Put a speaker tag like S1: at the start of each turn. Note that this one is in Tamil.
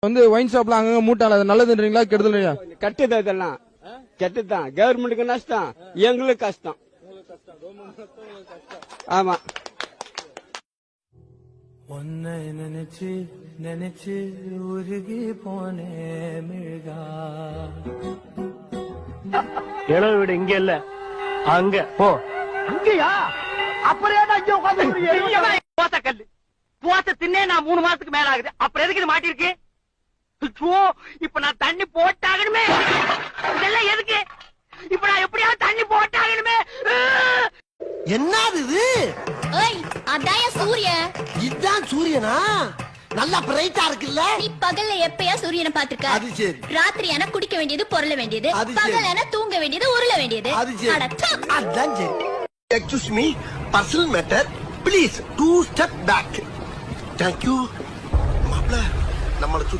S1: ஒயின் ஷாப்ல அங்க மூட்டால அது நல்லதுன்றீங்களா கெடுதலையா?
S2: கட்டுது, அதெல்லாம் கெட்டுதான். கவர்மெண்ட்டுக்கு நஷ்டம், எங்களுக்கு கஷ்டம். ஆமா.
S3: உன்னை நினைச்சு நினைச்சு உருகி போனே மிழ்கா.
S4: இளவு வீடு இங்க இல்ல, அங்க போ.
S5: அங்கயா? அப்புறம் அங்க உட்காந்து கல்லு போத்த தின்னே நான் 3 மாசத்துக்கு மேல ஆகுது. அப்புறம் எதுக்கு இது மாட்டிருக்கு? இப்ப நான் தண்ணி போட்டாகணுமே. இதெல்லாம் எதுக்கு? இப்ப நான் எப்படியாவது தண்ணி போட்டாகணுமே.
S6: என்னது இது?
S7: அதாய சூரியன்.
S6: இதுதான் சூரியனா? நல்லா பிரைட்டா இருக்குல்ல?
S7: நீ பகல்ல எப்பயா சூரியனை பாத்துக்க?
S6: அது சரி.
S7: ராத்திரியான குடிக்க வேண்டியது, பொருள வேண்டியது, பகலான தூங்க வேண்டியது, உருள வேண்டியது.
S6: அது சரி. அதான் சரி. Excuse me, personal matter. Please 2 step back. Thank you. மாப்ள நம்மள சுத்தி